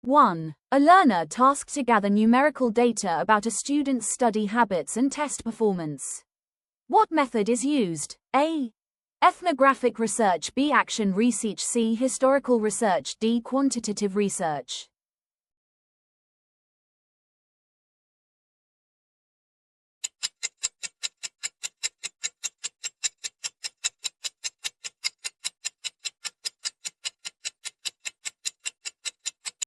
1. A learner tasked to gather numerical data about a student's study habits and test performance. What method is used? A. Ethnographic research. B. Action research. C. Historical research. D. Quantitative research.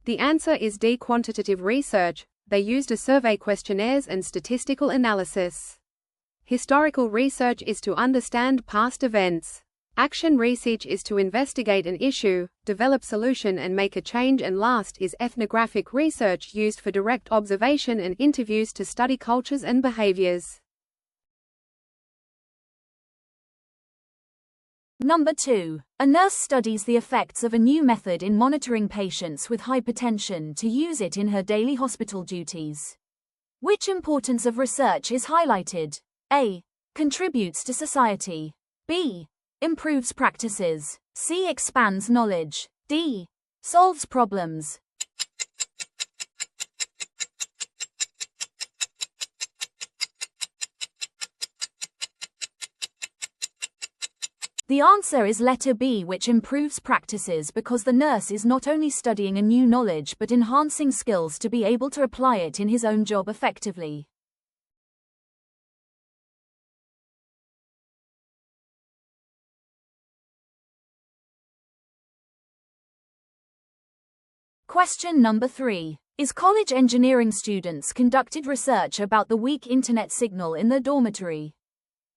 The answer is D. Quantitative research. They used a survey, questionnaires and statistical analysis. Historical research is to understand past events. Action research is to investigate an issue, develop solution and make a change, and last is ethnographic research, used for direct observation and interviews to study cultures and behaviors. Number 2. A nurse studies the effects of a new method in monitoring patients with hypertension to use it in her daily hospital duties. Which importance of research is highlighted? A. Contributes to society. B. Improves practices. C. Expands knowledge. D. Solves problems. The answer is letter B, which improves practices, because the nurse is not only studying a new knowledge but enhancing skills to be able to apply it in his own job effectively. Question number 3. Is college engineering students conducted research about the weak internet signal in the dormitory?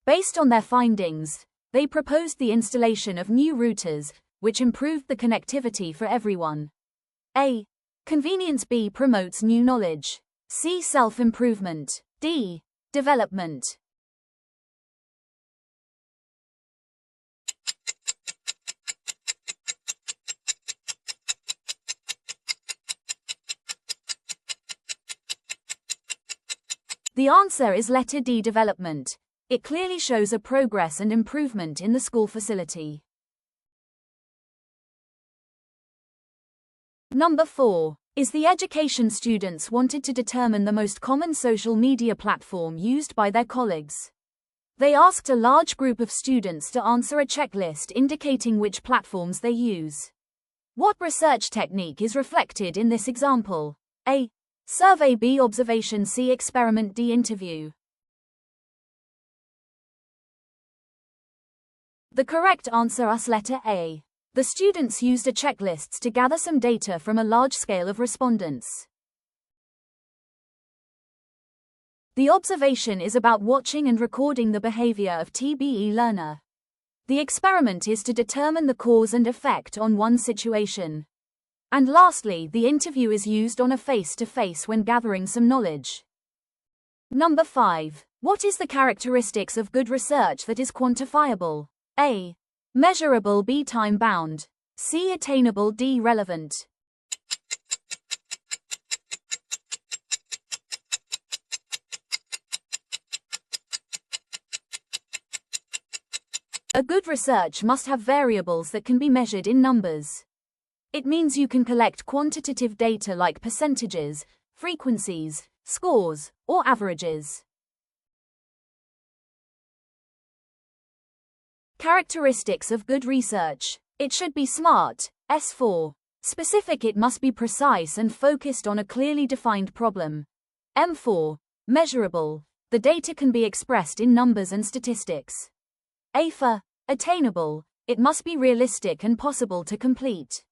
Based on their findings, they proposed the installation of new routers, which improved the connectivity for everyone. A. Convenience. B. Promotes new knowledge. C. Self-improvement. D. Development. The answer is letter D. Development. It clearly shows a progress and improvement in the school facility. Number 4. Is the education students wanted to determine the most common social media platform used by their colleagues. They asked a large group of students to answer a checklist indicating which platforms they use. What research technique is reflected in this example? A. Survey. B. Observation. C. Experiment. D. Interview. The correct answer is letter A. The students used a checklist to gather some data from a large scale of respondents. The observation is about watching and recording the behavior of TBE learner. The experiment is to determine the cause and effect on one situation. And lastly, the interview is used on a face-to-face when gathering some knowledge. Number 5. What is the characteristics of good research that is quantifiable? A. Measurable. B. Time-bound. C. Attainable. D. Relevant. A good research must have variables that can be measured in numbers. It means you can collect quantitative data like percentages, frequencies, scores, or averages. Characteristics of good research. It should be SMART, S4. Specific. It must be precise and focused on a clearly defined problem. M4. Measurable. The data can be expressed in numbers and statistics. A for attainable. It must be realistic and possible to complete.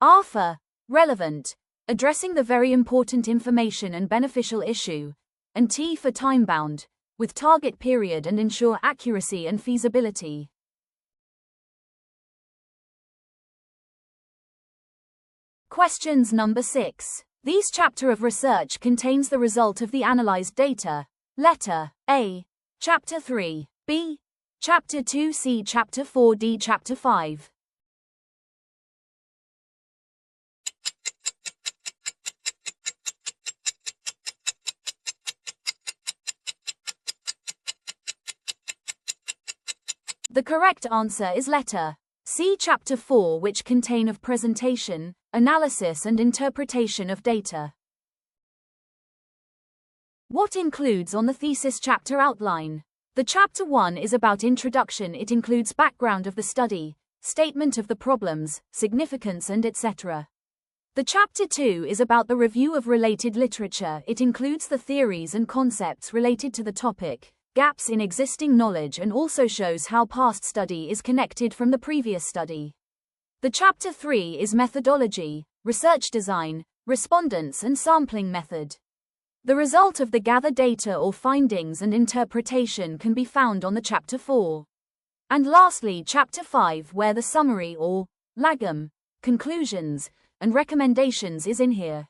R for relevant. Addressing the very important information and beneficial issue. And T for time-bound, with target period and ensure accuracy and feasibility. Questions number 6. This chapter of research contains the result of the analyzed data. Letter A. Chapter 3. B. Chapter 2. C. Chapter 4. D. Chapter 5. The correct answer is letter C. Chapter 4, which contain of presentation, analysis and interpretation of data. What includes on the thesis chapter outline? The chapter 1 is about introduction. It includes background of the study, statement of the problems, significance and etc. The chapter 2 is about the review of related literature. It includes the theories and concepts related to the topic, gaps in existing knowledge, and also shows how past study is connected from the previous study. The chapter 3 is methodology, research design, respondents and sampling method. The result of the gathered data or findings and interpretation can be found on the chapter 4. And lastly, chapter 5, where the summary or lagom, conclusions, and recommendations is in here.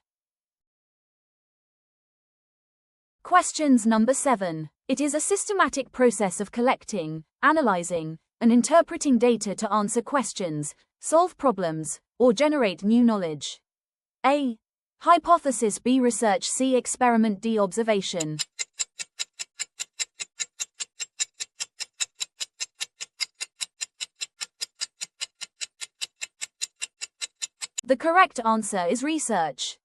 Questions number 7. It is a systematic process of collecting, analyzing, and interpreting data to answer questions, solve problems, or generate new knowledge. A. Hypothesis. B. Research. C. Experiment. D. Observation. The correct answer is research.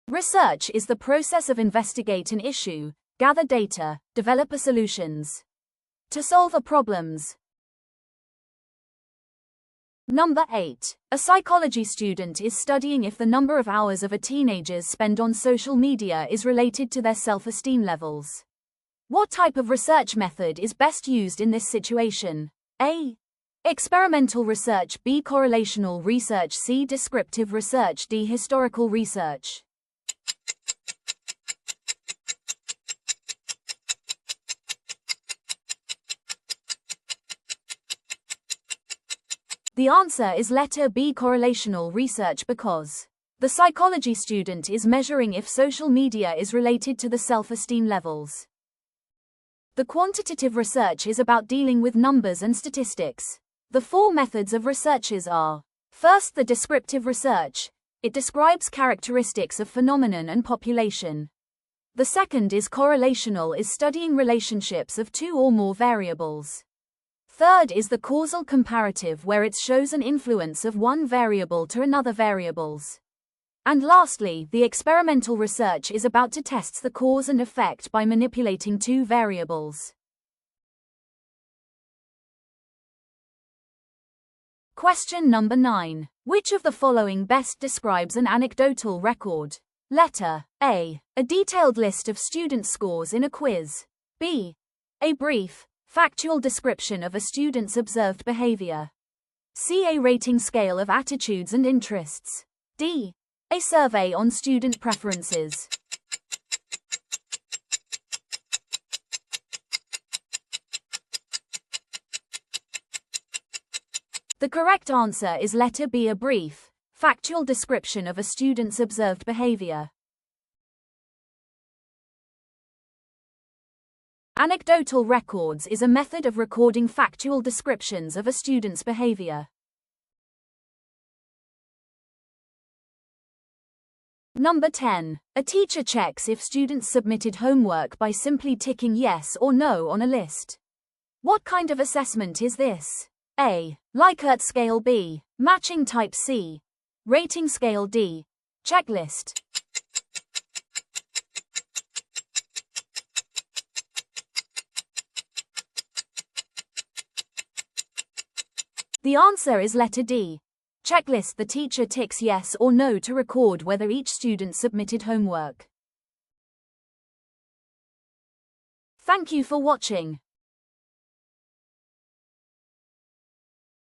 Research is the process of investigate an issue, gather data, develop a solutions to solve a problems. Number 8. A psychology student is studying if the number of hours of a teenagers spend on social media is related to their self-esteem levels. What type of research method is best used in this situation? A. Experimental research. B. Correlational research. C. Descriptive research. D. Historical research. The answer is letter B. Correlational research, because the psychology student is measuring if social media is related to the self-esteem levels. The quantitative research is about dealing with numbers and statistics. The 4 methods of researches are: first, the descriptive research. It describes characteristics of phenomenon and population. The second is correlational, is studying relationships of 2 or more variables. Third is the causal comparative, where it shows an influence of one variable to another variables. And lastly, the experimental research is about to test the cause and effect by manipulating 2 variables. Question number 9. Which of the following best describes an anecdotal record? Letter A. A detailed list of student scores in a quiz. B. A brief, factual description of a student's observed behavior. C. A rating scale of attitudes and interests. D. A survey on student preferences. The correct answer is letter B. A brief, factual description of a student's observed behavior. Anecdotal records is a method of recording factual descriptions of a student's behavior. Number 10. A teacher checks if students submitted homework by simply ticking yes or no on a list. What kind of assessment is this? A. Likert scale. B. Matching type. C. Rating scale. D. Checklist. The answer is letter D. Checklist. The teacher ticks yes or no to record whether each student submitted homework. Thank you for watching.